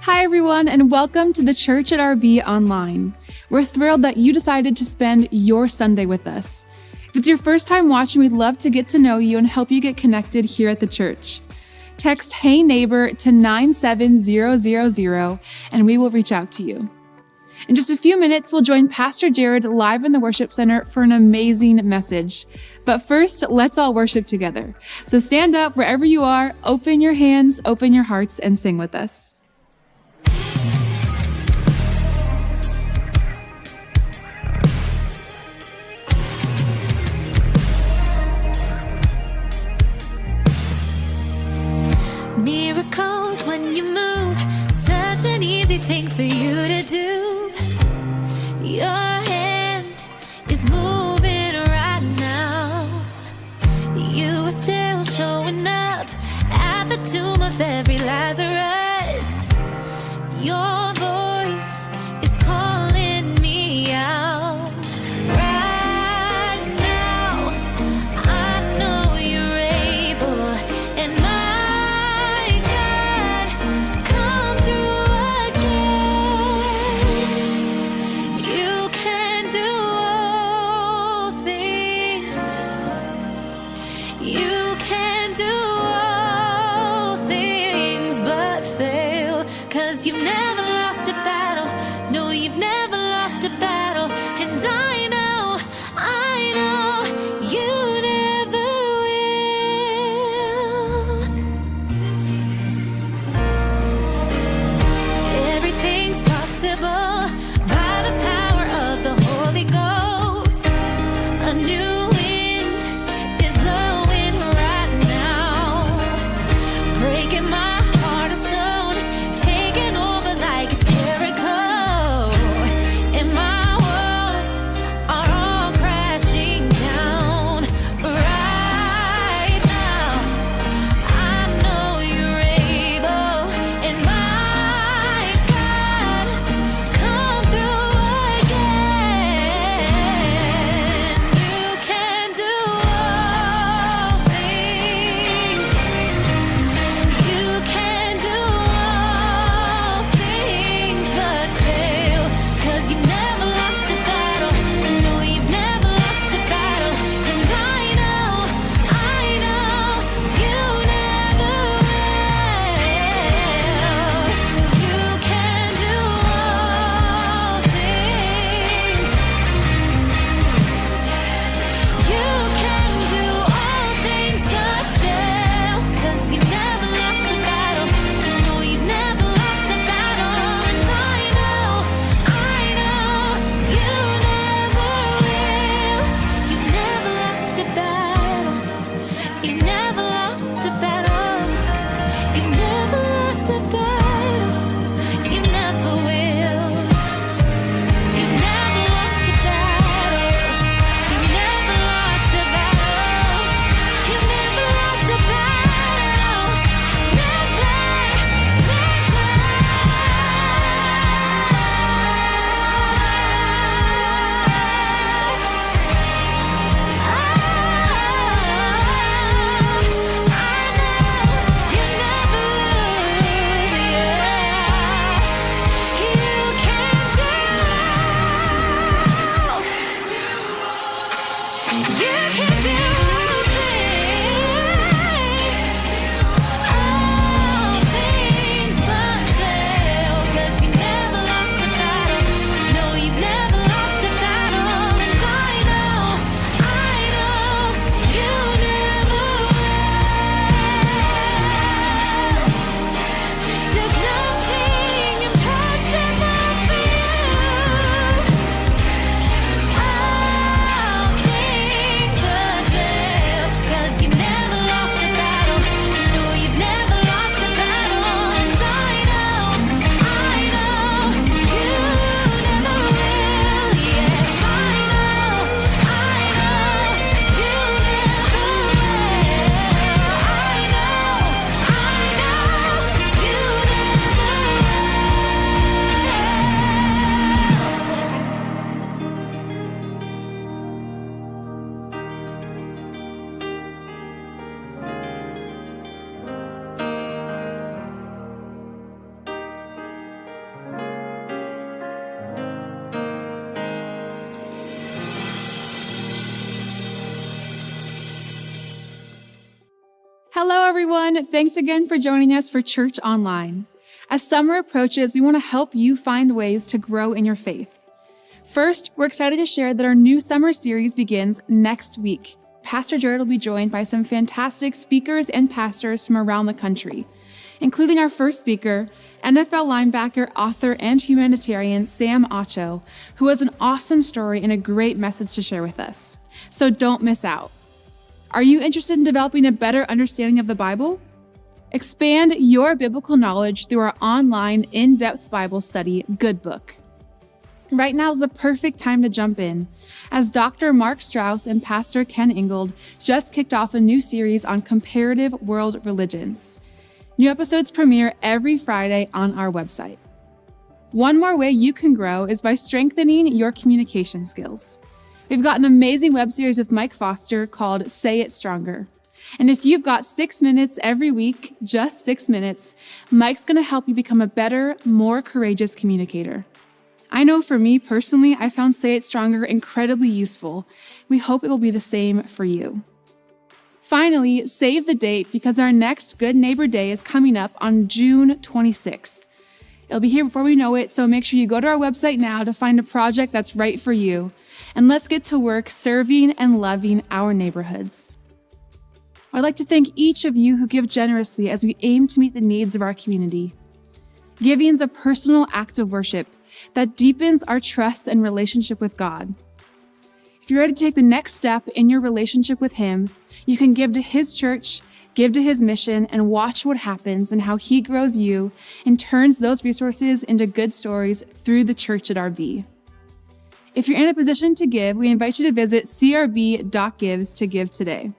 Hi, everyone, and welcome to the Church at RB Online. We're thrilled that you decided to spend your Sunday with us. If it's your first time watching, we'd love to get to know you and help you get connected here at the church. Text Hey Neighbor to 97000 and we will reach out to you. In just a few minutes, we'll join Pastor Jared live in the worship center for an amazing message. But first, let's all worship together. So stand up wherever you are, open your hands, open your hearts, and sing with us. Miracles when you move, such an easy thing for you to do. Your hand is moving right now. You are still showing up at the tomb of every Lazarus. Your voice is calling me out. Right now, I know you're able, and my God, come through again. You can do all things. You can do all things but fail. 'Cause you've never lost a battle. No, you've never lost a battle. And I know you never will. Everything's possible by the power of the Holy Ghost. A new wind is blowing Hello, everyone. Thanks again for joining us for Church Online. As summer approaches, we want to help you find ways to grow in your faith. First, we're excited to share that our new summer series begins next week. Pastor Jared will be joined by some fantastic speakers and pastors from around the country, including our first speaker, NFL linebacker, author, and humanitarian Sam Acho, who has an awesome story and a great message to share with us. So don't miss out. Are you interested in developing a better understanding of the Bible? Expand your biblical knowledge through our online in-depth Bible study, Good Book. Right now is the perfect time to jump in, as Dr. Mark Strauss and Pastor Ken Ingold just kicked off a new series on comparative world religions. New episodes premiere every Friday on our website. One more way you can grow is by strengthening your communication skills. We've got an amazing web series with Mike Foster called Say It Stronger. And if you've got 6 minutes every week, just 6 minutes, Mike's going to help you become a better, more courageous communicator. I know for me personally, I found Say It Stronger incredibly useful. We hope it will be the same for you. Finally, save the date because our next Good Neighbor Day is coming up on June 26th. It'll be here before we know it, so make sure you go to our website now to find a project that's right for you. And let's get to work serving and loving our neighborhoods. I'd like to thank each of you who give generously as we aim to meet the needs of our community. Giving is a personal act of worship that deepens our trust and relationship with God. If you're ready to take the next step in your relationship with Him, you can give to His church, give to His mission, and watch what happens and how He grows you and turns those resources into good stories through the church at RB. If you're in a position to give, we invite you to visit crb.gives to give today.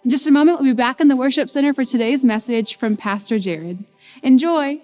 In just a moment, we'll be back in the worship center for today's message from Pastor Jared. Enjoy!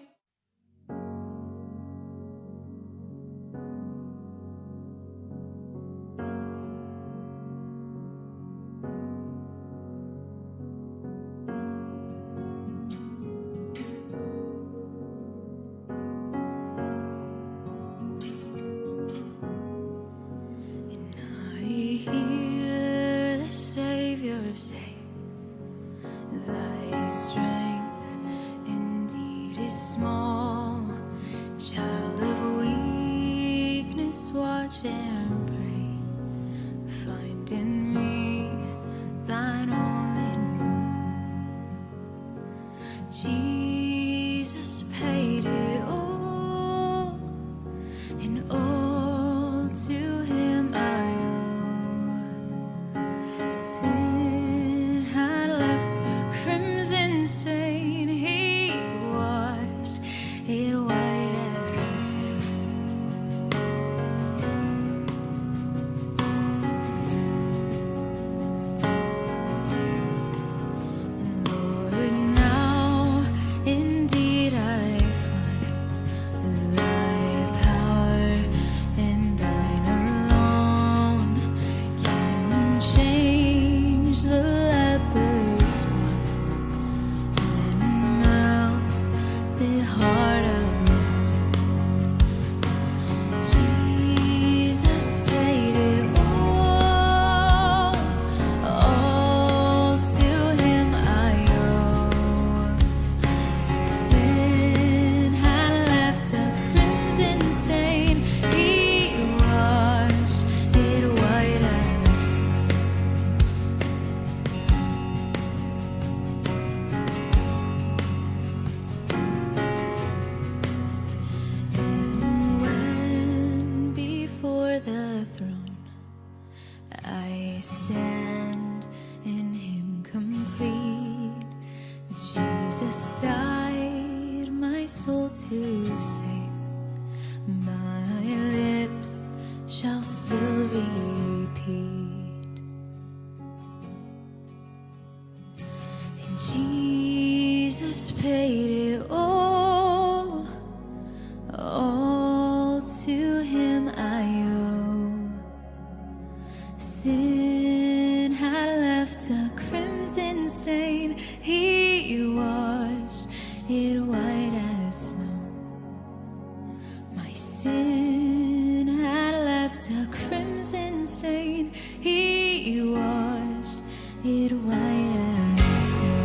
Stain, He washed it white as snow.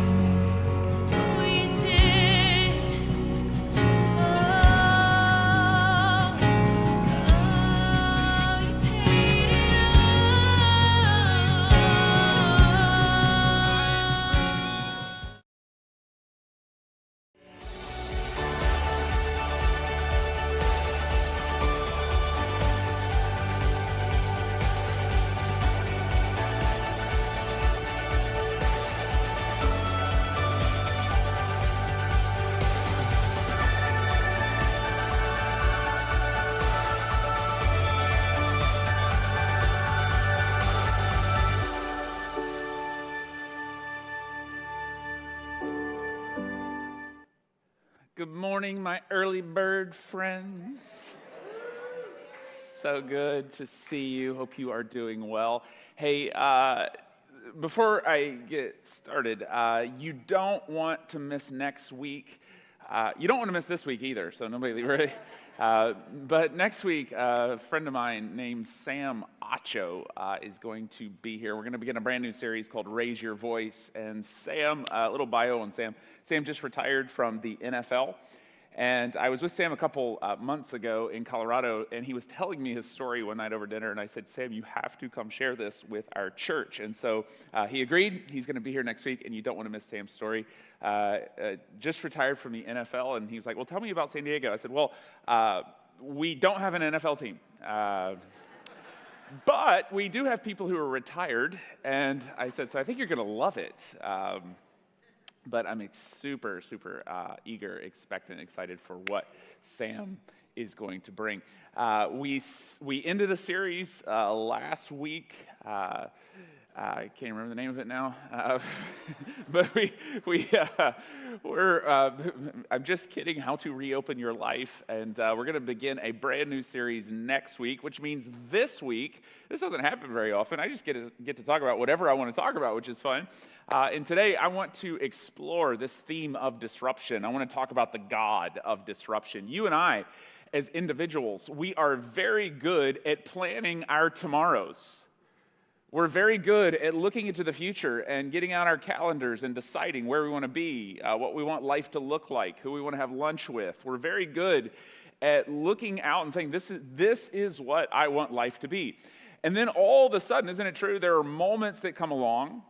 Good morning, my early bird friends. So good to see you. Hope you are doing well. Hey, before I get started, you don't want to miss next week. You don't want to miss this week either, so nobody really. But next week, a friend of mine named Sam Acho is going to be here. We're going to begin a brand new series called Raise Your Voice. And Sam, a little bio on Sam. Sam just retired from the NFL. And I was with Sam a couple months ago in Colorado, and he was telling me his story one night over dinner, and I said, Sam, you have to come share this with our church. And so he agreed. He's going to be here next week, and you don't want to miss Sam's story. Just retired from the NFL, and he was like, well, tell me about San Diego. I said, well, we don't have an NFL team. But we do have people who are retired, and I said, so I think you're going to love it. But I'm super eager, expectant, excited for what Sam is going to bring. We ended a series last week. I can't remember the name of it now, but I'm just kidding, How to Reopen Your Life, and we're going to begin a brand new series next week, which means this week, this doesn't happen very often, I just get to talk about whatever I want to talk about, which is fun, and today I want to explore this theme of disruption. I want to talk about the God of disruption. You and I, as individuals, we are very good at planning our tomorrows. We're very good at looking into the future and getting out our calendars and deciding where we want to be, what we want life to look like, who we want to have lunch with. We're very good at looking out and saying, this is what I want life to be. And then all of a sudden, isn't it true, there are moments that come along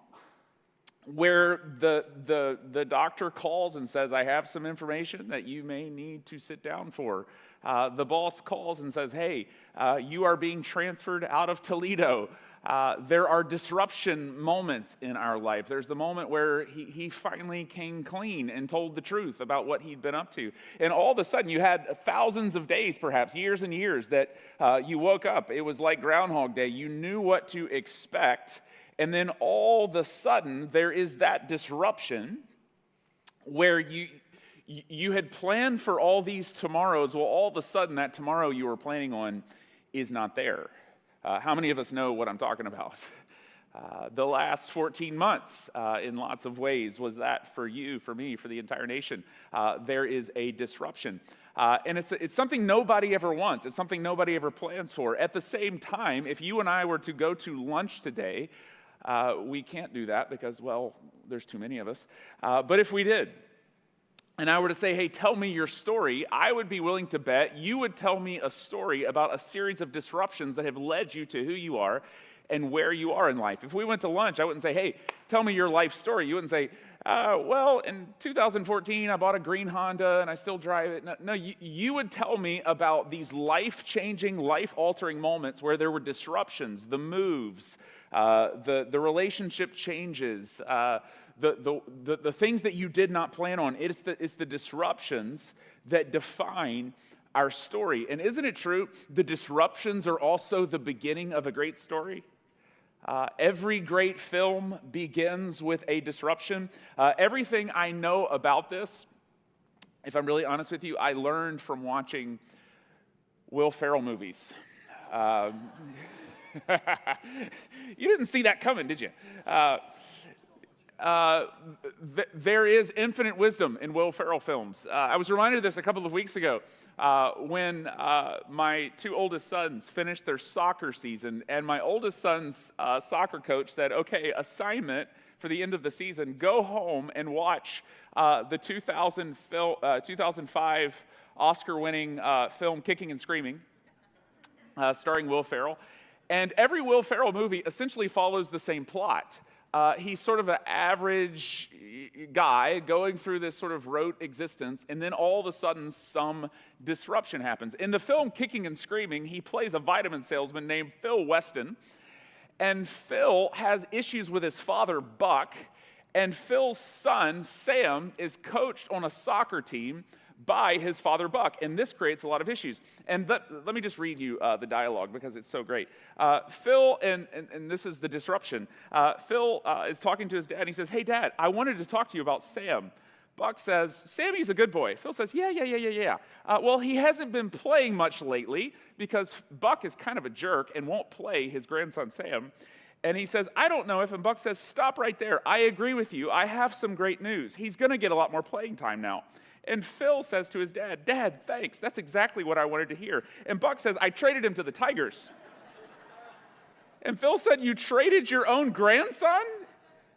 where the doctor calls and says, I have some information that you may need to sit down for. The boss calls and says, hey, you are being transferred out of Toledo. There are disruption moments in our life. There's the moment where he finally came clean and told the truth about what he'd been up to. And all of a sudden, you had thousands of days, perhaps years and years, that you woke up. It was like Groundhog Day. You knew what to expect. And then all of a sudden, there is that disruption where you had planned for all these tomorrows. Well, all of a sudden, that tomorrow you were planning on is not there. How many of us know what I'm talking about? The last 14 months, in lots of ways, was that for you, for me, for the entire nation. There is a disruption. And it's something nobody ever wants. It's something nobody ever plans for. At the same time, if you and I were to go to lunch today, we can't do that because, well, there's too many of us. But if we did, and I were to say, hey, tell me your story, I would be willing to bet you would tell me a story about a series of disruptions that have led you to who you are and where you are in life. If we went to lunch, I wouldn't say, hey, tell me your life story. You wouldn't say, well, in 2014, I bought a green Honda and I still drive it. No, you would tell me about these life-changing, life-altering moments where there were disruptions, the moves, the relationship changes, the things that you did not plan on. It's the disruptions that define our story. And isn't it true? The disruptions are also the beginning of a great story. Every great film begins with a disruption. Everything I know about this, if I'm really honest with you, I learned from watching Will Ferrell movies. You didn't see that coming, did you? There is infinite wisdom in Will Ferrell films. I was reminded of this a couple of weeks ago when my two oldest sons finished their soccer season, and my oldest son's soccer coach said, okay, assignment for the end of the season, go home and watch the 2005 Oscar-winning film Kicking and Screaming, starring Will Ferrell. And every Will Ferrell movie essentially follows the same plot. He's sort of an average guy going through this sort of rote existence, and then all of a sudden some disruption happens. In the film Kicking and Screaming, he plays a vitamin salesman named Phil Weston, and Phil has issues with his father, Buck, and Phil's son, Sam, is coached on a soccer team by his father, Buck, and this creates a lot of issues. And let me just read you the dialogue because it's so great. Phil, and this is the disruption. Phil is talking to his dad, and he says, hey, Dad, I wanted to talk to you about Sam. Buck says, Sammy's a good boy. Phil says, yeah. Well, he hasn't been playing much lately because Buck is kind of a jerk and won't play his grandson Sam. And he says, I don't know if, and Buck says, stop right there. I agree with you. I have some great news. He's going to get a lot more playing time now. And Phil says to his dad, Dad, thanks. That's exactly what I wanted to hear. And Buck says, I traded him to the Tigers. And Phil said, you traded your own grandson?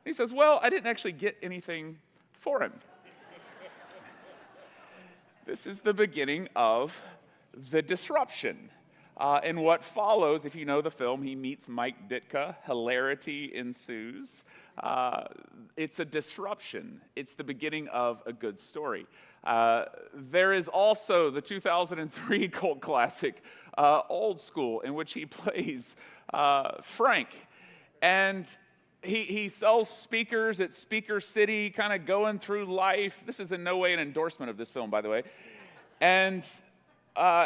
He says, well, I didn't actually get anything for him. This is the beginning of the disruption. And what follows, if you know the film, he meets Mike Ditka. Hilarity ensues. It's a disruption. It's the beginning of a good story. There is also the 2003 cult classic, Old School, in which he plays Frank. And he sells speakers at Speaker City, kind of going through life. This is in no way an endorsement of this film, by the way. And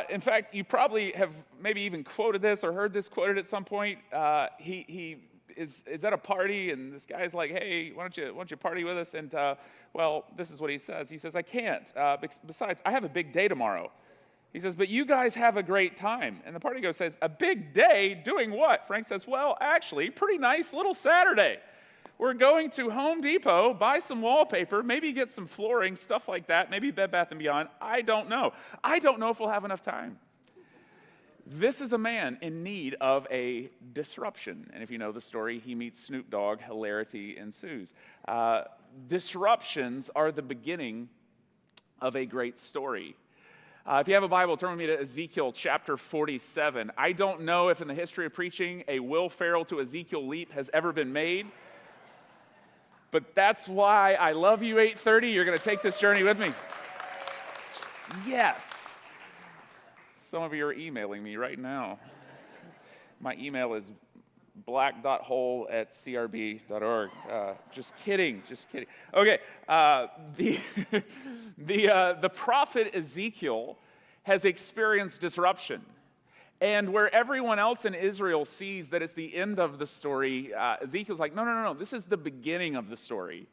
in fact, you probably have maybe even quoted this or heard this quoted at some point. He is at a party, and this guy's like, hey, why don't you party with us? And, well, this is what he says. He says, I can't. Besides, I have a big day tomorrow. He says, but you guys have a great time. And the party goer says, a big day? Doing what? Frank says, well, actually, pretty nice little Saturday. We're going to Home Depot, buy some wallpaper, maybe get some flooring, stuff like that, maybe Bed Bath & Beyond. I don't know. I don't know if we'll have enough time. This is a man in need of a disruption. And if you know the story, he meets Snoop Dogg. Hilarity ensues. Disruptions are the beginning of a great story. If you have a Bible, turn with me to Ezekiel chapter 47. I don't know if in the history of preaching a Will Ferrell to Ezekiel leap has ever been made. But that's why I love you, 8:30. You're going to take this journey with me. Yes. Some of you are emailing me right now. My email is black.hole@crb.org. Just kidding. Okay. The prophet Ezekiel has experienced disruption. And where everyone else in Israel sees that it's the end of the story, Ezekiel's like, no, this is the beginning of the story.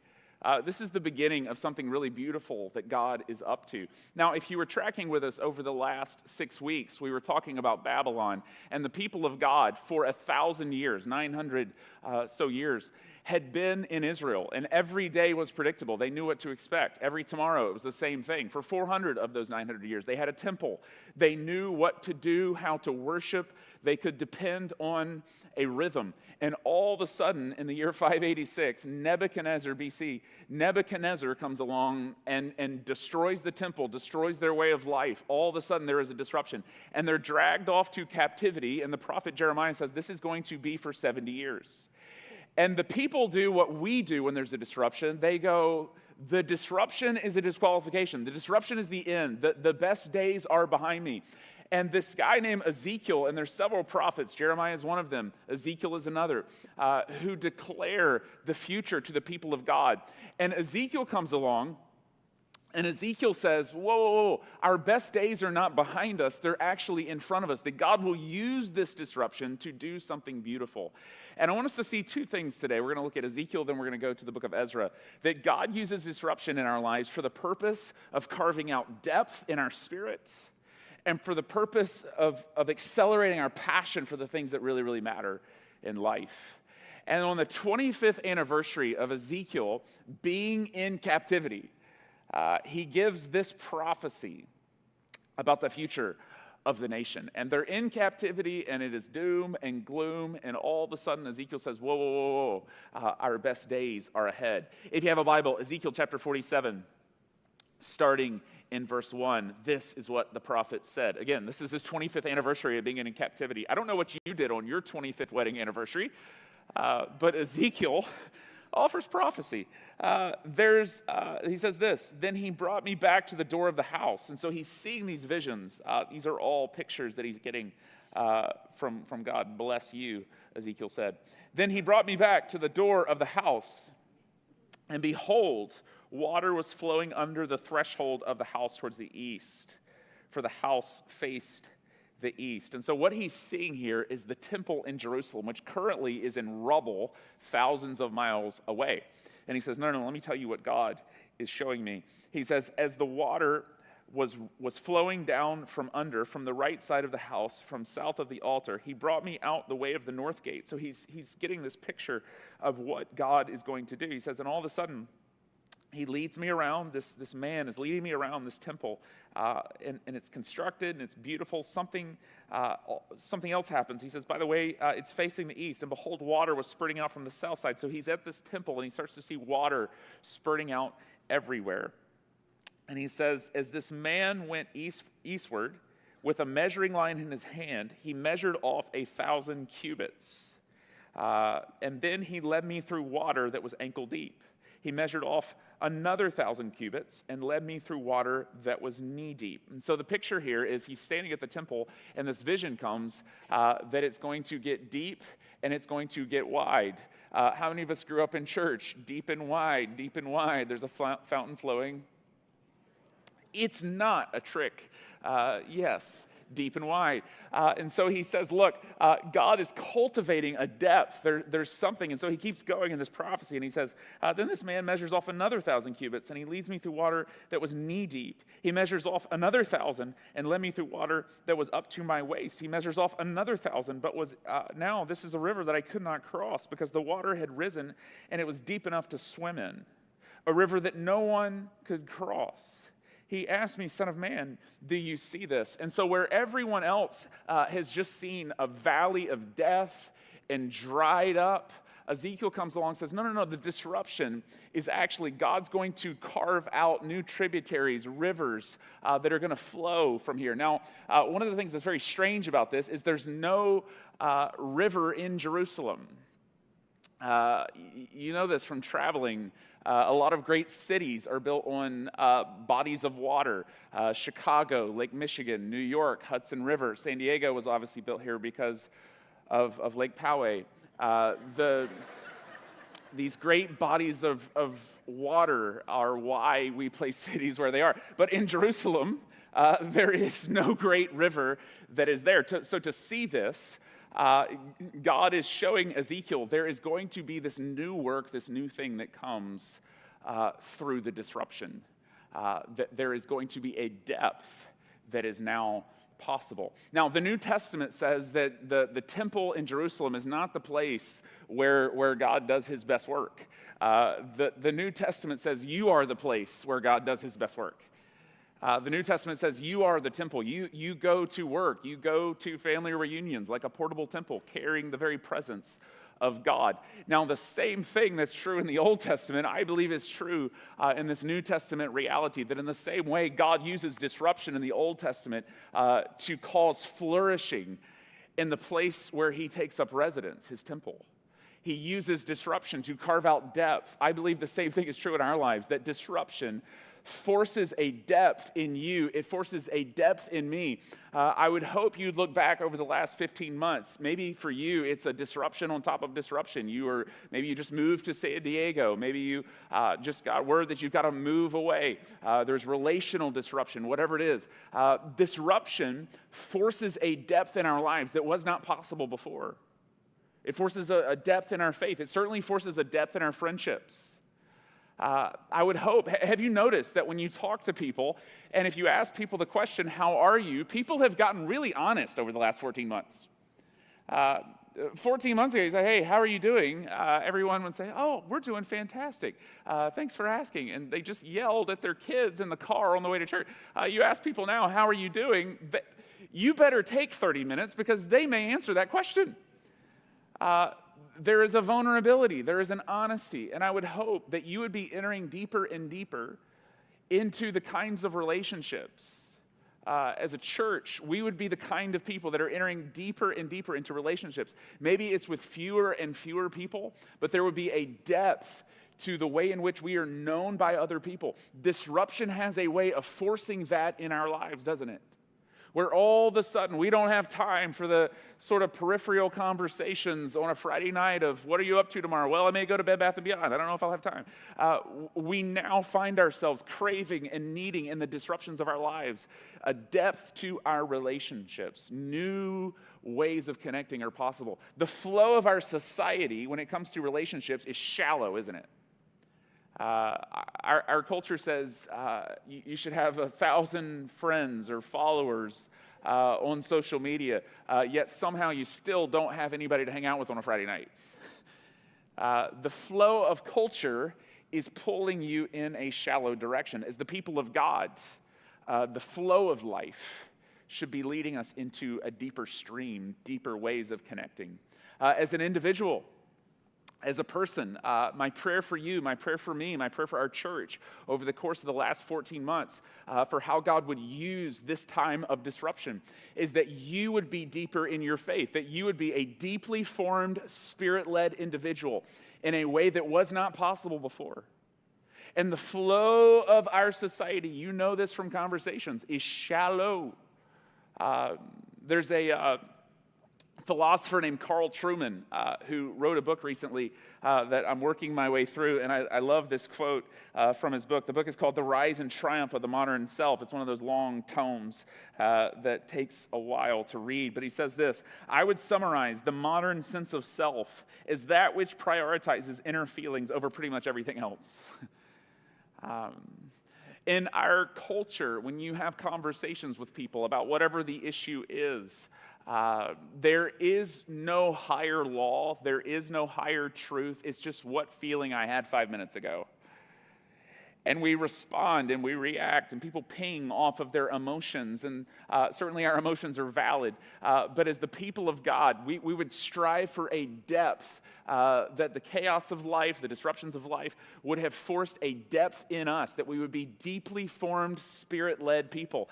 This is the beginning of something really beautiful that God is up to. Now, if you were tracking with us over the last 6 weeks, we were talking about Babylon, and the people of God for 1,000 years, 900 so years, had been in Israel, and every day was predictable. They knew what to expect. Every tomorrow, it was the same thing. For 400 of those 900 years, they had a temple. They knew what to do, how to worship. They could depend on a rhythm. And all of a sudden, in the year 586, Nebuchadnezzar, BC, Nebuchadnezzar comes along and destroys the temple, destroys their way of life. All of a sudden, there is a disruption. And they're dragged off to captivity, and the prophet Jeremiah says, this is going to be for 70 years. And the people do what we do when there's a disruption. They go, the disruption is a disqualification. The disruption is the end. The best days are behind me. And this guy named Ezekiel, and there's several prophets, Jeremiah is one of them, Ezekiel is another, who declare the future to the people of God. And Ezekiel comes along, and Ezekiel says, whoa, our best days are not behind us, they're actually in front of us. That God will use this disruption to do something beautiful. And I want us to see two things today. We're going to look at Ezekiel, then we're going to go to the book of Ezra. That God uses disruption in our lives for the purpose of carving out depth in our spirit, and for the purpose of accelerating our passion for the things that really, really matter in life. And on the 25th anniversary of Ezekiel being in captivity, he gives this prophecy about the future of the nation. And they're in captivity, and it is doom and gloom, and all of a sudden Ezekiel says, whoa, our best days are ahead. If you have a Bible, Ezekiel chapter 47, starting in verse 1, this is what the prophet said. Again, this is his 25th anniversary of being in captivity. I don't know what you did on your 25th wedding anniversary, but Ezekiel offers prophecy. He says this, then he brought me back to the door of the house. And so he's seeing these visions. These are all pictures that he's getting from God. Bless you, Ezekiel said. Then he brought me back to the door of the house, and behold, water was flowing under the threshold of the house towards the east, for the house faced the east. And so what he's seeing here is the temple in Jerusalem, which currently is in rubble thousands of miles away. And he says, no, let me tell you what God is showing me. He says, as the water was flowing down from the right side of the house, from south of the altar, he brought me out the way of the north gate. So he's getting this picture of what God is going to do. He says, and all of a sudden, he leads me around, this man is leading me around this temple, and it's constructed, and it's beautiful. Something else happens. He says, by the way, it's facing the east, and behold, water was spurting out from the south side. So he's at this temple, and he starts to see water spurting out everywhere. And he says, as this man went eastward, with a measuring line in his hand, he measured off 1,000 cubits. And then he led me through water that was ankle deep. He measured off another 1,000 cubits and led me through water that was knee deep. And so the picture here is he's standing at the temple, and this vision comes that it's going to get deep and it's going to get wide. How many of us grew up in church? Deep and wide, deep and wide. There's a fountain flowing. It's not a trick. Yes. Deep and wide. And so he says, look, God is cultivating a depth. There's something. And so he keeps going in this prophecy, and he says, then this man measures off another 1,000 cubits, and he leads me through water that was knee deep. He measures off another 1,000 and led me through water that was up to my waist. He measures off another 1,000, but was now this is a river that I could not cross because the water had risen, and it was deep enough to swim in, a river that no one could cross. He asked me, son of man, do you see this? And so where everyone else has just seen a valley of death and dried up, Ezekiel comes along and says, no, the disruption is actually God's going to carve out new tributaries, rivers that are going to flow from here. Now, one of the things that's very strange about this is there's no river in Jerusalem. You know this from traveling. A lot of great cities are built on bodies of water. Chicago, Lake Michigan, New York, Hudson River. San Diego was obviously built here because of Lake Poway. These great bodies of water are why we place cities where they are. But in Jerusalem, there is no great river that is there. So to see this, God is showing Ezekiel there is going to be this new work, this new thing that comes through the disruption. That there is going to be a depth that is now possible. Now, the New Testament says that the temple in Jerusalem is not the place where God does his best work. The New Testament says you are the place where God does his best work. The New Testament says you are the temple. You go to work. You go to family reunions like a portable temple carrying the very presence of God. Now, the same thing that's true in the Old Testament, I believe is true in this New Testament reality, that in the same way God uses disruption in the Old Testament to cause flourishing in the place where he takes up residence, his temple. He uses disruption to carve out depth. I believe the same thing is true in our lives, that disruption forces a depth in you. It forces a depth in me. I would hope you'd look back over the last 15 months. Maybe for you, it's a disruption on top of disruption. Maybe you just moved to San Diego. Maybe you just got word that you've got to move away. There's relational disruption, whatever it is. Disruption forces a depth in our lives that was not possible before. It forces a depth in our faith. It certainly forces a depth in our friendships. I would hope, have you noticed that when you talk to people, and if you ask people the question, how are you, people have gotten really honest over the last 14 months. 14 months ago, you say, hey, how are you doing? Everyone would say, oh, we're doing fantastic. Thanks for asking. And they just yelled at their kids in the car on the way to church. You ask people now, how are you doing? You better take 30 minutes because they may answer that question. There is a vulnerability, there is an honesty, and I would hope that you would be entering deeper and deeper into the kinds of relationships. As a church, we would be the kind of people that are entering deeper and deeper into relationships. Maybe it's with fewer and fewer people, but there would be a depth to the way in which we are known by other people. Disruption has a way of forcing that in our lives, doesn't it? Where all of a sudden we don't have time for the sort of peripheral conversations on a Friday night of, what are you up to tomorrow? Well, I may go to Bed Bath & Beyond. I don't know if I'll have time. We now find ourselves craving and needing in the disruptions of our lives a depth to our relationships. New ways of connecting are possible. The flow of our society when it comes to relationships is shallow, isn't it? Our culture says you should have 1,000 friends or followers on social media, yet somehow you still don't have anybody to hang out with on a Friday night. The flow of culture is pulling you in a shallow direction. As the people of God, the flow of life should be leading us into a deeper stream, deeper ways of connecting. As an individual, as a person, my prayer for you, my prayer for me, my prayer for our church over the course of the last 14 months for how God would use this time of disruption is that you would be deeper in your faith, that you would be a deeply formed, Spirit-led individual in a way that was not possible before. And the flow of our society, you know this from conversations, is shallow. There's a philosopher named Carl Trueman who wrote a book recently that I'm working my way through, and I love this quote from his book. The book is called The Rise and Triumph of the Modern Self. It's one of those long tomes that takes a while to read, but he says this: I would summarize the modern sense of self as that which prioritizes inner feelings over pretty much everything else. In our culture, when you have conversations with people about whatever the issue is, there is no higher law, there is no higher truth. It's just what feeling I had 5 minutes ago. And we respond and we react, and people ping off of their emotions, and certainly our emotions are valid. But as the people of God, we would strive for a depth that the chaos of life, the disruptions of life, would have forced a depth in us, that we would be deeply formed, Spirit-led people.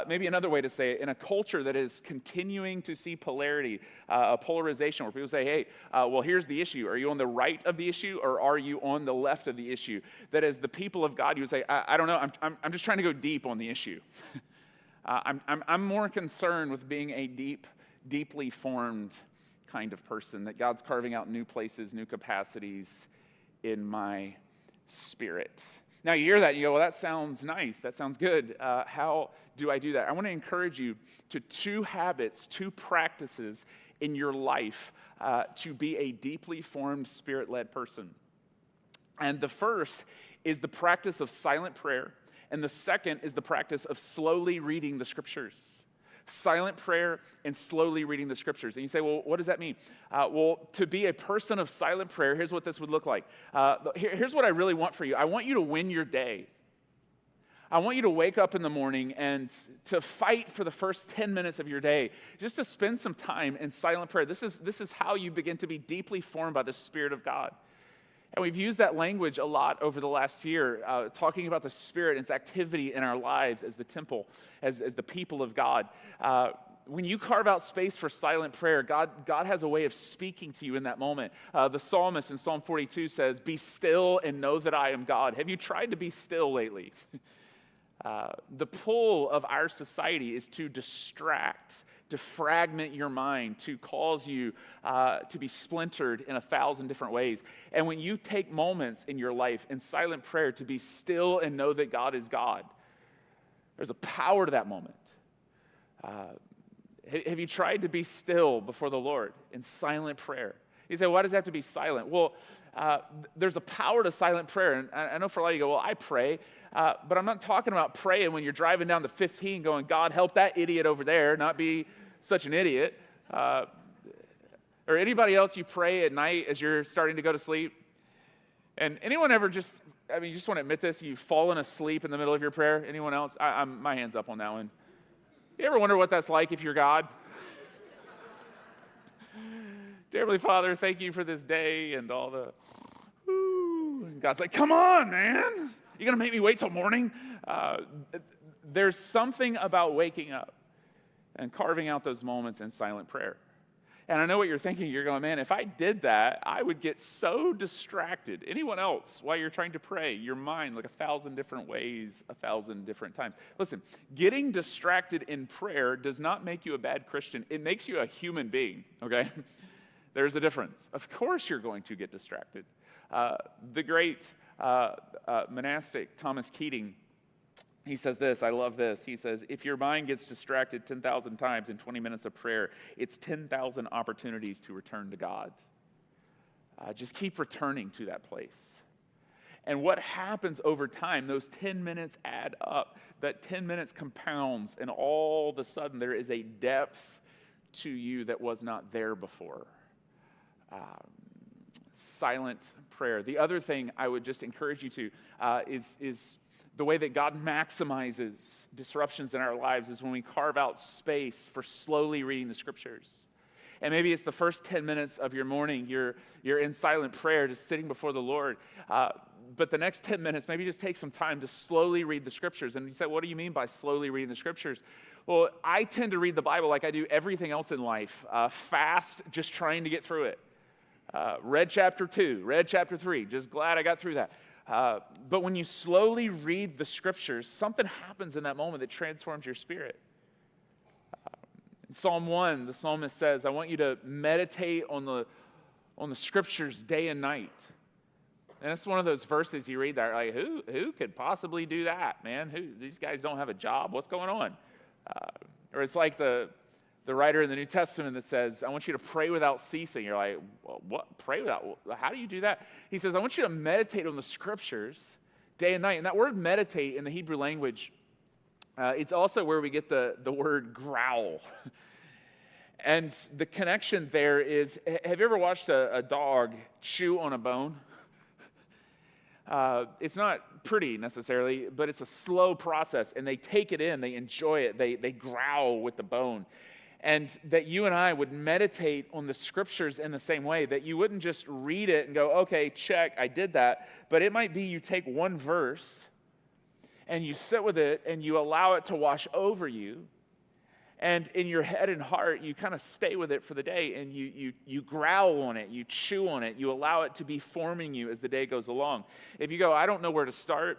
Maybe another way to say it, in a culture that is continuing to see polarity, a polarization where people say, hey, well, here's the issue. Are you on the right of the issue, or are you on the left of the issue? That as the people of God, you would say, I don't know, I'm just trying to go deep on the issue. I'm more concerned with being a deeply formed kind of person, that God's carving out new places, new capacities in my spirit. Now you hear that, and you go, well, that sounds nice, that sounds good. How do I do that? I want to encourage you to 2 habits, 2 practices in your life to be a deeply formed, Spirit-led person. And the first is the practice of silent prayer, and the second is the practice of slowly reading the Scriptures. Silent prayer and slowly reading the Scriptures. And you say, well, what does that mean? Well, to be a person of silent prayer, here's what this would look like. Here's what I really want for you. I want you to win your day. I want you to wake up in the morning and to fight for the first 10 minutes of your day, just to spend some time in silent prayer. This is how you begin to be deeply formed by the Spirit of God. And we've used that language a lot over the last year, talking about the Spirit and its activity in our lives as the temple, as the people of God. When you carve out space for silent prayer, God has a way of speaking to you in that moment. The psalmist in Psalm 42 says, be still and know that I am God. Have you tried to be still lately? The pull of our society is to distract, to fragment your mind, to cause you to be splintered in 1,000 different ways. And when you take moments in your life in silent prayer to be still and know that God is God, there's a power to that moment. Have you tried to be still before the Lord in silent prayer? You say, why does it have to be silent? Well, there's a power to silent prayer. And I know for a lot of you go, well, I pray. But I'm not talking about praying when you're driving down the 15 going, God, help that idiot over there not be such an idiot. Or anybody else, you pray at night as you're starting to go to sleep? And anyone ever you just want to admit this, you've fallen asleep in the middle of your prayer? Anyone else? My hand's up on that one. You ever wonder what that's like if you're God? Dear Heavenly Father, thank you for this day and all the, and God's like, come on, man. You're going to make me wait till morning? There's something about waking up and carving out those moments in silent prayer. And I know what you're thinking. You're going, man, if I did that, I would get so distracted. Anyone else, while you're trying to pray, your mind, like 1,000 different ways, 1,000 different times. Listen, getting distracted in prayer does not make you a bad Christian. It makes you a human being, okay? There's a difference. Of course you're going to get distracted. The great monastic Thomas Keating, he says this, I love this. He says, if your mind gets distracted 10,000 times in 20 minutes of prayer, it's 10,000 opportunities to return to God. Just keep returning to that place. And what happens over time, those 10 minutes add up. That 10 minutes compounds, and all of a sudden there is a depth to you that was not there before. Silent prayer. The other thing I would just encourage you to is the way that God maximizes disruptions in our lives is when we carve out space for slowly reading the scriptures. And maybe it's the first 10 minutes of your morning, you're in silent prayer, just sitting before the Lord. But the next 10 minutes, maybe just take some time to slowly read the scriptures. And you say, what do you mean by slowly reading the scriptures? Well, I tend to read the Bible like I do everything else in life, fast, just trying to get through it. Read chapter 2, read chapter 3, just glad I got through that. But when you slowly read the scriptures, something happens in that moment that transforms your spirit. In Psalm 1, the psalmist says, I want you to meditate on the scriptures day and night. And it's one of those verses you read that, like, who could possibly do that, man? These guys don't have a job. What's going on? Or it's like the writer in the New Testament that says, I want you to pray without ceasing. You're like, well, what? Pray without? How do you do that? He says, I want you to meditate on the scriptures day and night. And that word meditate in the Hebrew language, it's also where we get the word growl. And the connection there is, have you ever watched a dog chew on a bone? It's not pretty necessarily, but it's a slow process, and they take it in, they enjoy it, they growl with the bone. And that you and I would meditate on the scriptures in the same way, that you wouldn't just read it and go, okay, check, I did that. But it might be you take one verse and you sit with it and you allow it to wash over you. And in your head and heart, you kind of stay with it for the day, and you growl on it, you chew on it, you allow it to be forming you as the day goes along. If you go, I don't know where to start,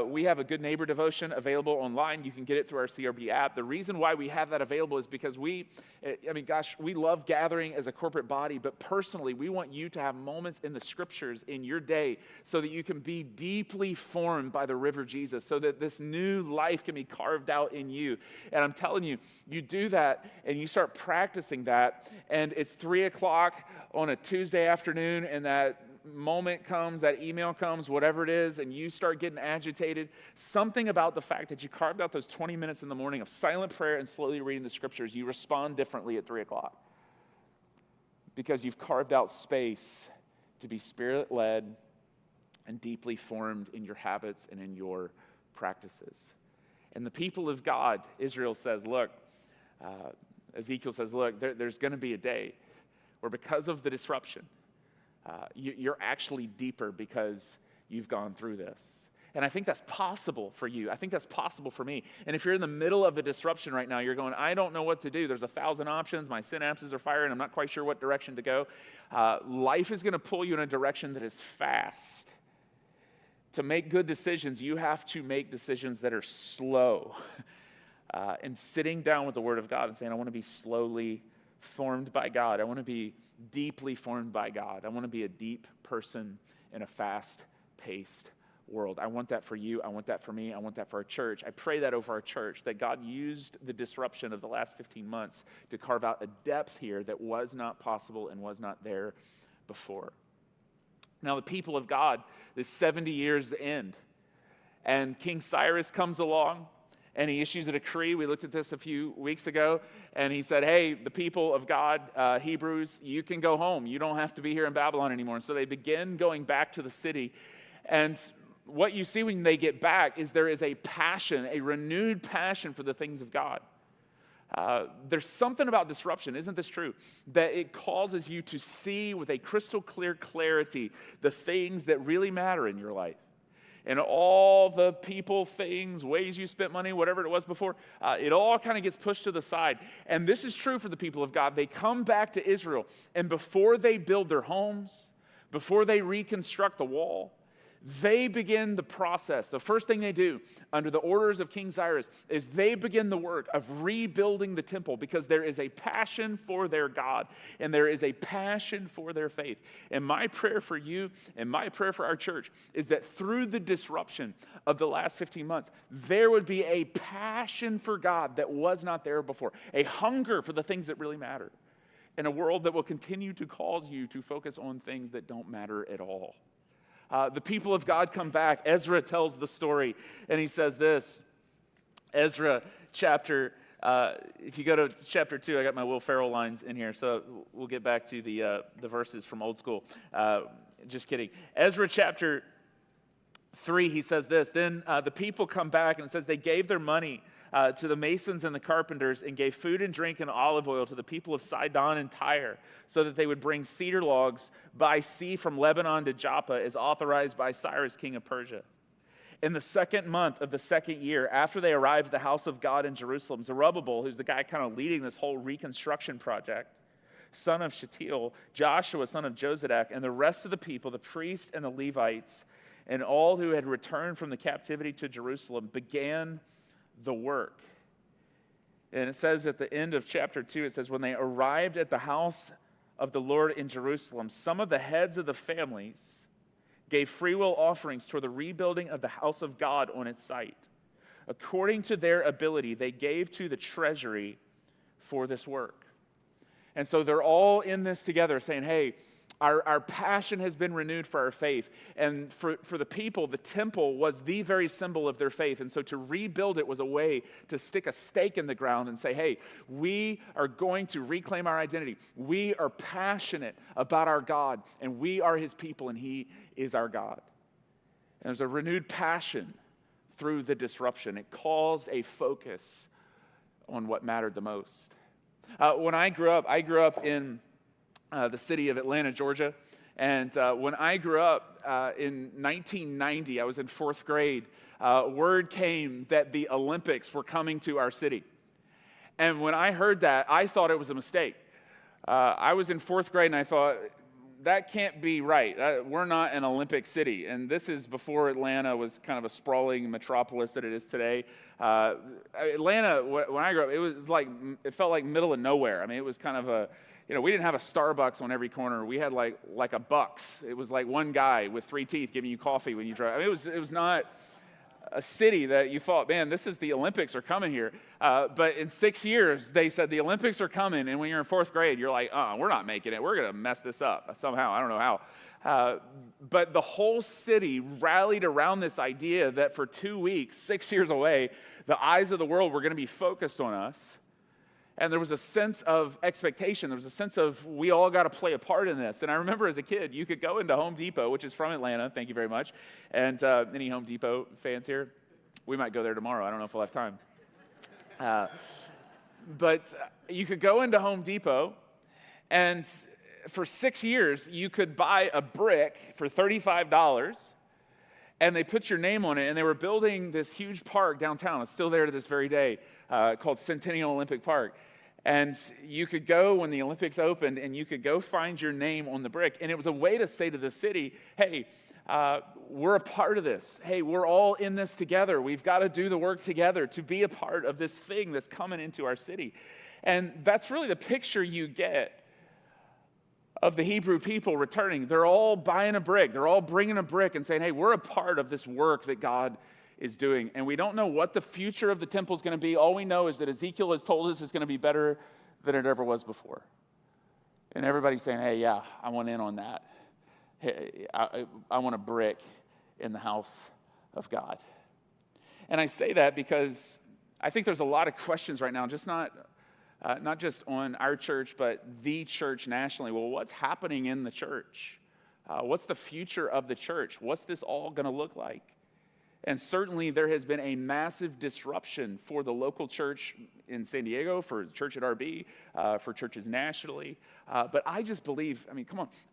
we have a Good Neighbor devotion available online. You can get it through our CRB app. The reason why we have that available is because we love gathering as a corporate body, but personally, we want you to have moments in the scriptures in your day so that you can be deeply formed by the river Jesus, so that this new life can be carved out in you. And I'm telling you, you do that and you start practicing that, and it's 3 o'clock on a Tuesday afternoon, and that moment comes, that email comes, whatever it is, and you start getting agitated. Something about the fact that you carved out those 20 minutes in the morning of silent prayer and slowly reading the scriptures, you respond differently at 3 o'clock because you've carved out space to be spirit-led and deeply formed in your habits and in your practices. And the people of God, Israel says, look, Ezekiel says, look, there's going to be a day where because of the disruption, you're actually deeper because you've gone through this. And I think that's possible for you. I think that's possible for me. And if you're in the middle of a disruption right now, you're going, I don't know what to do. There's 1,000 options. My synapses are firing. I'm not quite sure what direction to go. Life is going to pull you in a direction that is fast. To make good decisions, you have to make decisions that are slow. And sitting down with the Word of God and saying, I want to be slowly formed by God. I want to be deeply formed by God. I want to be a deep person in a fast-paced world. I want that for you. I want that for me. I want that for our church. I pray that over our church, that God used the disruption of the last 15 months to carve out a depth here that was not possible and was not there before. Now, the people of God, this 70 years end, and King Cyrus comes along, and he issues a decree. We looked at this a few weeks ago, and he said, hey, the people of God, Hebrews, you can go home. You don't have to be here in Babylon anymore. And so they begin going back to the city. And what you see when they get back is there is a passion, a renewed passion for the things of God. There's something about disruption, isn't this true? That it causes you to see with a crystal clear clarity the things that really matter in your life. And all the people, things, ways you spent money, whatever it was before, it all kind of gets pushed to the side. And this is true for the people of God. They come back to Israel, and before they build their homes, before they reconstruct the wall, they begin the process. The first thing they do under the orders of King Cyrus is they begin the work of rebuilding the temple, because there is a passion for their God and there is a passion for their faith. And my prayer for you and my prayer for our church is that through the disruption of the last 15 months, there would be a passion for God that was not there before, a hunger for the things that really matter in a world that will continue to cause you to focus on things that don't matter at all. The people of God come back. Ezra tells the story, and he says this. Ezra chapter, if you go to chapter 2, I got my Will Ferrell lines in here, so we'll get back to the verses from old school. Just kidding. Ezra chapter 3, he says this. Then the people come back, and it says they gave their money to the masons and the carpenters and gave food and drink and olive oil to the people of Sidon and Tyre so that they would bring cedar logs by sea from Lebanon to Joppa as authorized by Cyrus, king of Persia. In the 2nd month of the 2nd year, after they arrived at the house of God in Jerusalem, Zerubbabel, who's the guy kind of leading this whole reconstruction project, son of Shealtiel, Joshua, son of Jozadak, and the rest of the people, the priests and the Levites, and all who had returned from the captivity to Jerusalem, began the work. And it says at the end of chapter 2, it says, when they arrived at the house of the Lord in Jerusalem, some of the heads of the families gave freewill offerings toward the rebuilding of the house of God on its site. According to their ability, they gave to the treasury for this work. And so they're all in this together saying, hey, our passion has been renewed for our faith. And for the people, the temple was the very symbol of their faith. And so to rebuild it was a way to stick a stake in the ground and say, hey, we are going to reclaim our identity. We are passionate about our God, and we are his people, and he is our God. And there's a renewed passion through the disruption. It caused a focus on what mattered the most. When I grew up in the city of Atlanta, Georgia. And when I grew up in 1990, I was in 4th grade, word came that the Olympics were coming to our city. And when I heard that, I thought it was a mistake. I was in 4th grade, and I thought, that can't be right. We're not an Olympic city. And this is before Atlanta was kind of a sprawling metropolis that it is today. Atlanta, when I grew up, it felt like middle of nowhere. I mean, it was kind of we didn't have a Starbucks on every corner. We had like a Bucks. It was like one guy with 3 teeth giving you coffee when you drive. I mean, it was not a city that you thought, man, this is the Olympics are coming here. But in 6 years, they said the Olympics are coming. And when you're in 4th grade, you're like, we're not making it. We're going to mess this up somehow. I don't know how. But the whole city rallied around this idea that for 2 weeks, 6 years away, the eyes of the world were going to be focused on us. And there was a sense of expectation. There was a sense of, we all got to play a part in this. And I remember as a kid, you could go into Home Depot, which is from Atlanta. Thank you very much. And any Home Depot fans here? We might go there tomorrow. I don't know if we'll have time. But you could go into Home Depot, and for 6 years, you could buy a brick for $35, and they put your name on it, and they were building this huge park downtown. It's still there to this very day, called Centennial Olympic Park. And you could go when the Olympics opened, and you could go find your name on the brick. And it was a way to say to the city, hey, we're a part of this. Hey, we're all in this together. We've got to do the work together to be a part of this thing that's coming into our city. And that's really the picture you get of the Hebrew people returning. They're all buying a brick. They're all bringing a brick and saying, hey, we're a part of this work that God is doing. And we don't know what the future of the temple is going to be. All we know is that Ezekiel has told us it's going to be better than it ever was before. And everybody's saying, hey, yeah, I want in on that. Hey, I want a brick in the house of God. And I say that because I think there's a lot of questions right now, just not just on our church, but the church nationally. Well, what's happening in the church? What's the future of the church? What's this all going to look like? And certainly there has been a massive disruption for the local church in San Diego, for the church at RB, for churches nationally. But I just believe,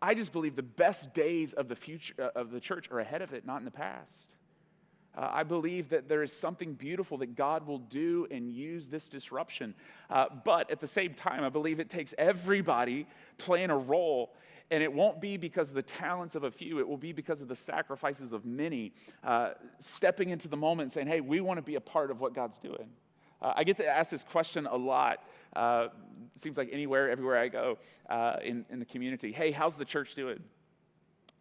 I just believe the best days of the future of the church are ahead of it, not in the past. I believe that there is something beautiful that God will do and use this disruption. But at the same time, I believe it takes everybody playing a role. And it won't be because of the talents of a few. It will be because of the sacrifices of many, stepping into the moment and saying, hey, we want to be a part of what God's doing. I get to ask this question a lot. It seems like everywhere I go in the community. Hey, how's the church doing?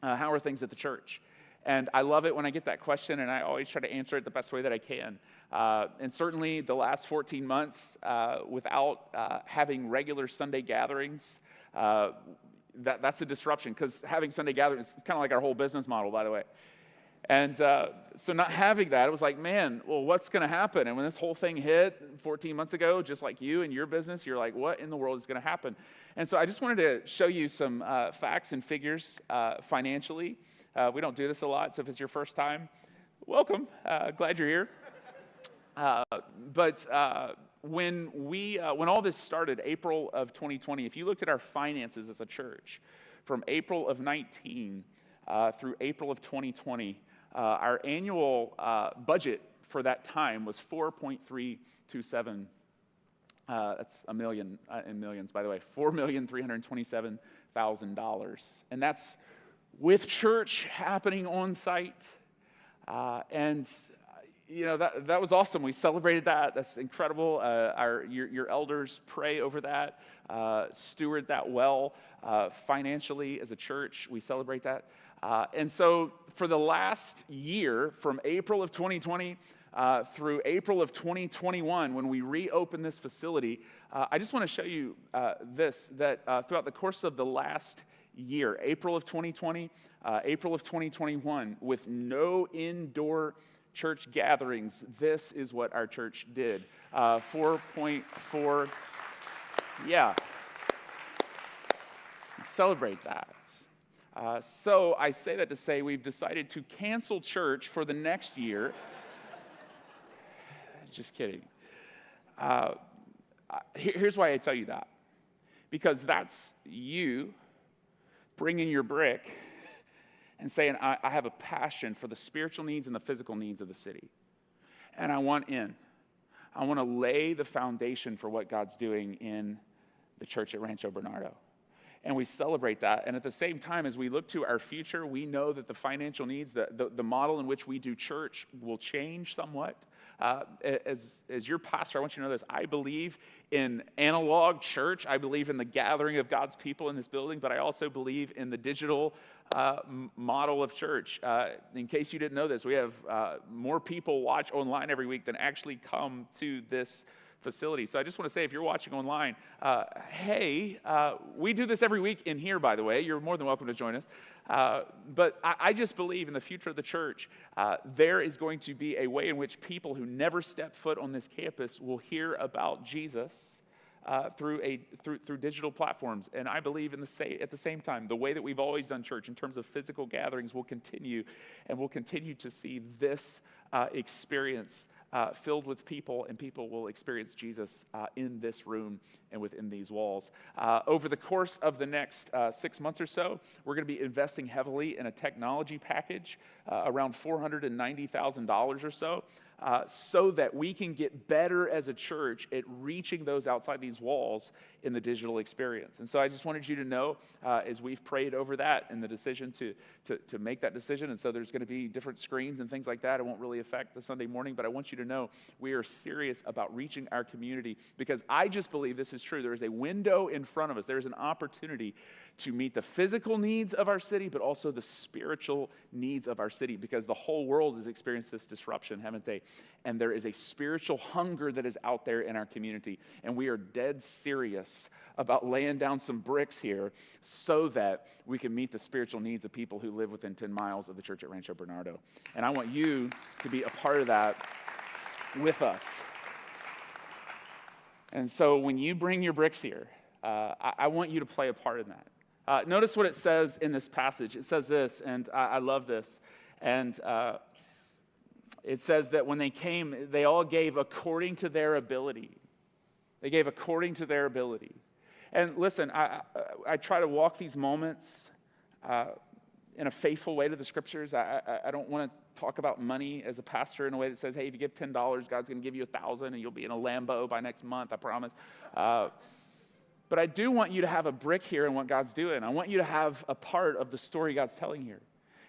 How are things at the church? And I love it when I get that question, and I always try to answer it the best way that I can. And certainly the last 14 months, without having regular Sunday gatherings, that's a disruption, because having Sunday gatherings is kind of like our whole business model, by the way. And so not having that, it was like, man, well, what's going to happen? And when this whole thing hit 14 months ago, just like you and your business, you're like, what in the world is going to happen? And so I just wanted to show you some facts and figures financially. We don't do this a lot, so if it's your first time, welcome. Glad you're here. But when all this started, April of 2020, if you looked at our finances as a church, from April of 19 through April of 2020, our annual budget for that time was $4.327. That's a million in millions, by the way, $4,327,000, and that's with church happening on site, and you know that was awesome. We celebrated that. That's incredible. Your elders pray over that, steward that well financially as a church. We celebrate that. And so for the last year, from April of 2020 through April of 2021, when we reopened this facility, I just want to show you that throughout the course of the last year, April of 2020, April of 2021, with no indoor church gatherings, this is what our church did. 4.4, yeah. Celebrate that. So I say that to say we've decided to cancel church for the next year. Just kidding. Here's why I tell you that. Because that's you bringing your brick and saying, I have a passion for the spiritual needs and the physical needs of the city. And I want in. I want to lay the foundation for what God's doing in the church at Rancho Bernardo. And we celebrate that. And at the same time, as we look to our future, we know that the financial needs, the model in which we do church will change somewhat. As your pastor, I want you to know this. I believe in analog church. I believe in the gathering of God's people in this building, but I also believe in the digital model of church. In case you didn't know this, we have more people watch online every week than actually come to this facility. So I just want to say, if you're watching online, hey, we do this every week in here, by the way. You're more than welcome to join us. But I just believe in the future of the church, there is going to be a way in which people who never step foot on this campus will hear about Jesus through digital platforms. And I believe at the same time, the way that we've always done church in terms of physical gatherings will continue, and we'll continue to see this experience filled with people, and people will experience Jesus in this room and within these walls. Over the course of the next 6 months or so, we're going to be investing heavily in a technology package, around $490,000 or so that we can get better as a church at reaching those outside these walls in the digital experience. And so I just wanted you to know, as we've prayed over that and the decision to make that decision, and so there's going to be different screens and things like that. It won't really affect the Sunday morning, but I want you to know we are serious about reaching our community, because I just believe this is true. There is a window in front of us. There is an opportunity to meet the physical needs of our city, but also the spiritual needs of our city, because the whole world has experienced this disruption, haven't they? And there is a spiritual hunger that is out there in our community, and we are dead serious about laying down some bricks here so that we can meet the spiritual needs of people who live within 10 miles of the church at Rancho Bernardo. And I want you to be a part of that with us. And so when you bring your bricks here, I want you to play a part in that. Notice what it says in this passage. It says this, and I love this. And it says that when they came, they all gave according to their ability. They gave according to their ability. And listen, I try to walk these moments in a faithful way to the scriptures. I don't want to talk about money as a pastor in a way that says, hey, if you give $10, God's going to give you 1,000 and you'll be in a Lambo by next month, I promise. But I do want you to have a brick here in what God's doing. I want you to have a part of the story God's telling here.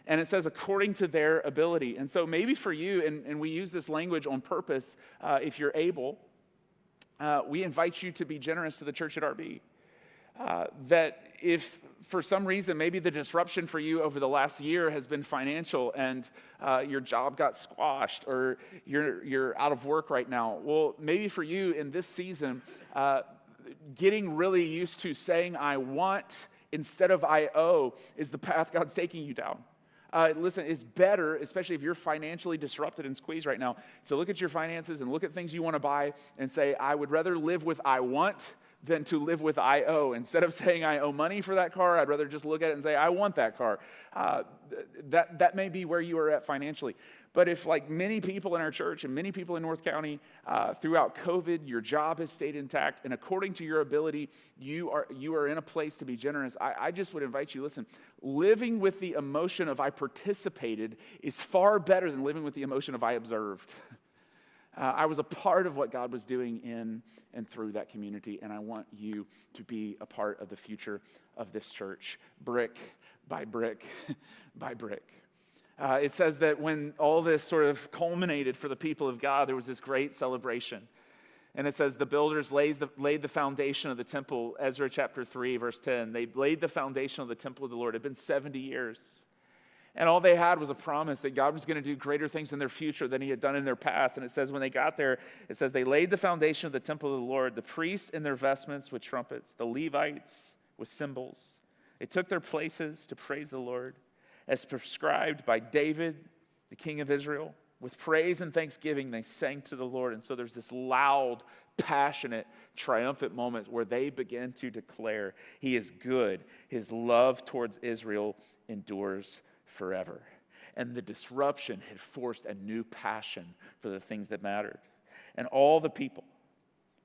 And it says according to their ability. And so maybe for you, and we use this language on purpose, if you're able, we invite you to be generous to the church at RB. That if for some reason maybe the disruption for you over the last year has been financial, and your job got squashed, or you're out of work right now, well, maybe for you in this season, getting really used to saying I want instead of I owe is the path God's taking you down. Listen, it's better, especially if you're financially disrupted and squeezed right now, to look at your finances and look at things you want to buy and say, I would rather live with I want than to live with I owe. Instead of saying I owe money for that car, I'd rather just look at it and say, I want that car. That may be where you are at financially. But if, like many people in our church and many people in North County, throughout COVID, your job has stayed intact, and according to your ability, you are in a place to be generous, I just would invite you, listen, living with the emotion of I participated is far better than living with the emotion of I observed. I was a part of what God was doing in and through that community, and I want you to be a part of the future of this church, brick by brick by brick. It says that when all this sort of culminated for the people of God, there was this great celebration. And it says the builders laid the foundation of the temple, Ezra chapter 3, verse 10. They laid the foundation of the temple of the Lord. It had been 70 years. And all they had was a promise that God was going to do greater things in their future than he had done in their past. And it says when they got there, it says they laid the foundation of the temple of the Lord, the priests in their vestments with trumpets, the Levites with cymbals. They took their places to praise the Lord, as prescribed by David, the king of Israel. With praise and thanksgiving, they sang to the Lord. And so there's this loud, passionate, triumphant moment where they begin to declare, he is good. His love towards Israel endures forever. And the disruption had forced a new passion for the things that mattered. And all the people,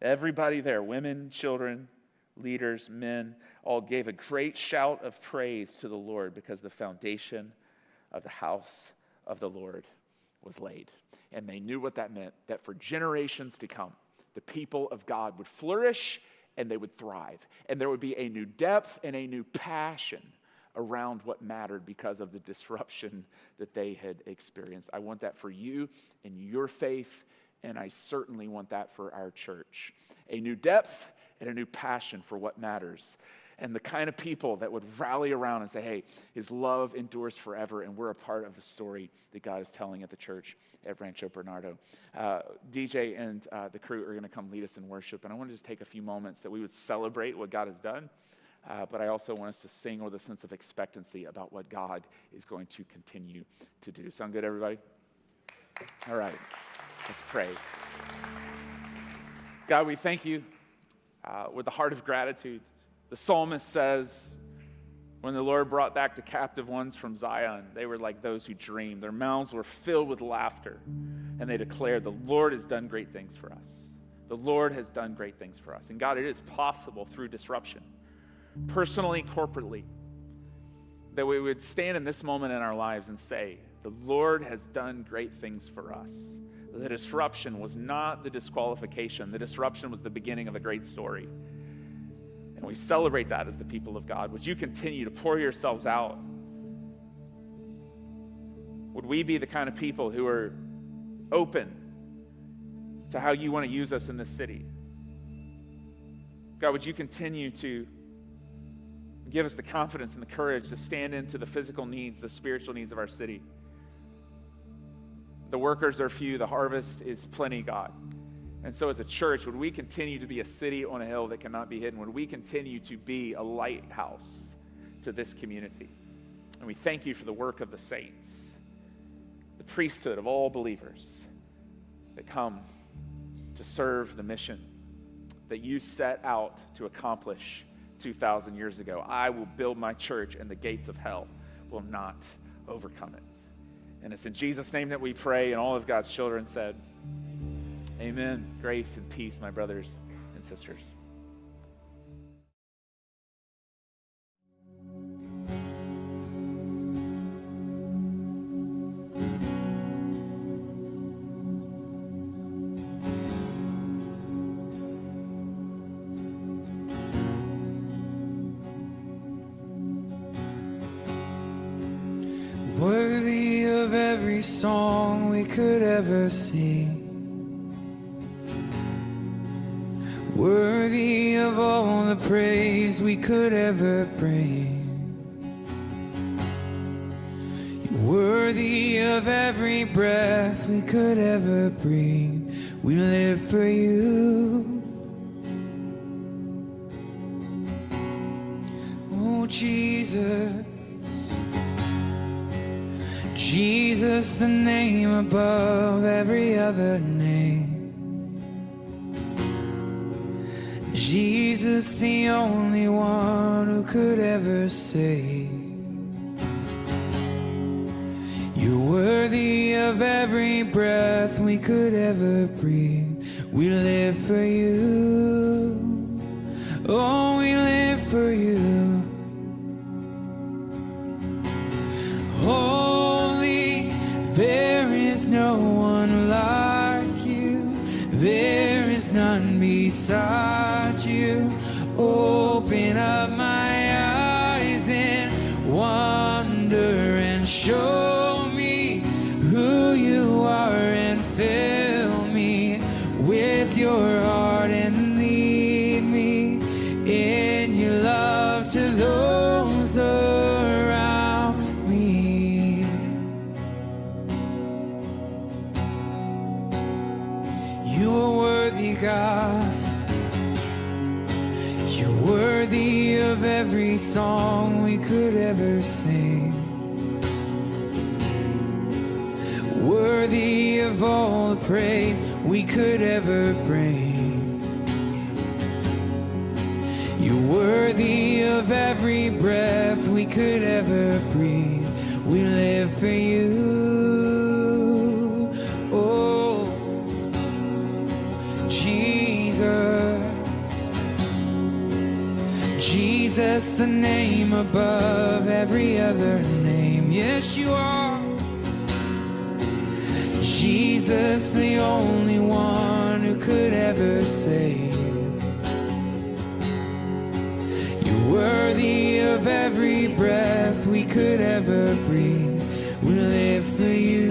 everybody there, women, children, leaders, men, all gave a great shout of praise to the Lord because the foundation of the house of the Lord was laid. And they knew what that meant, that for generations to come, the people of God would flourish and they would thrive. And there would be a new depth and a new passion around what mattered because of the disruption that they had experienced. I want that for you and your faith, and I certainly want that for our church. A new depth and a new passion for what matters. And the kind of people that would rally around and say, hey, his love endures forever, and we're a part of the story that God is telling at the church at Rancho Bernardo. DJ and the crew are going to come lead us in worship, and I want to just take a few moments that we would celebrate what God has done, but I also want us to sing with a sense of expectancy about what God is going to continue to do. Sound good, everybody? All right, let's pray. God, we thank you with a heart of gratitude. The psalmist says, when the Lord brought back the captive ones from Zion, they were like those who dreamed. Their mouths were filled with laughter, and they declared, the Lord has done great things for us. The Lord has done great things for us. And God, it is possible through disruption, personally, corporately, that we would stand in this moment in our lives and say, the Lord has done great things for us. The disruption was not the disqualification. The disruption was the beginning of a great story. And we celebrate that as the people of God. Would you continue to pour yourselves out? Would we be the kind of people who are open to how you want to use us in this city? God, would you continue to give us the confidence and the courage to stand into the physical needs, the spiritual needs of our city? The workers are few, the harvest is plenty, God. And so as a church, would we continue to be a city on a hill that cannot be hidden? Would we continue to be a lighthouse to this community? And we thank you for the work of the saints, the priesthood of all believers that come to serve the mission that you set out to accomplish 2,000 years ago. I will build my church, and the gates of hell will not overcome it. And it's in Jesus' name that we pray, and all of God's children said, amen. Grace and peace, my brothers and sisters. Worthy of every song we could ever sing, worthy of all the praise we could ever bring, worthy of every breath we could ever breathe. We live for you. Oh, Jesus. Jesus, the name above every other name. Jesus, the only one who could ever save. You're worthy of every breath we could ever breathe. We live for you. Oh, we live for you. Holy, there is no one like you. There is none beside you. Open up my eyes in wonder and show me who you are, and fill me with your heart and lead me in your love to those around me. You are worthy, God. You're worthy of every song we could ever sing. Worthy of all the praise we could ever bring. You're worthy of every breath we could ever breathe. We live for you. Oh, Jesus. Jesus, the name above every other name. Yes, you are. Jesus, the only one who could ever save. You're worthy of every breath we could ever breathe. We live for you.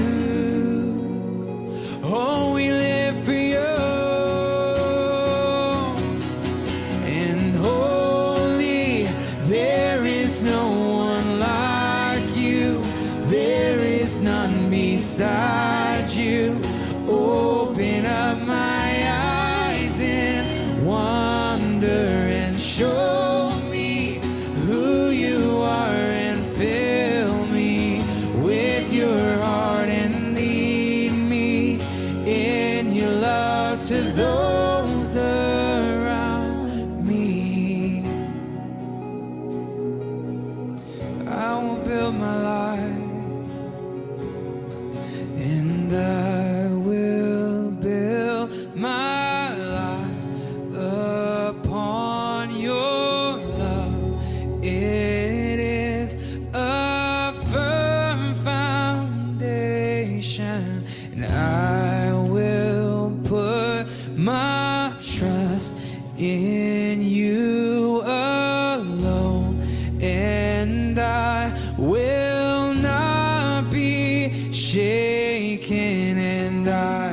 Oh, we live for you. And holy, there is no one like you. There is none beside you. Open up my eyes in wonder and show me who you are, and fill me with your heart and lead me in your love to those around me. I will build my life, and I will build my life upon your love. It is a firm foundation, and I will put my trust in you alone, and I will not be shaken, and I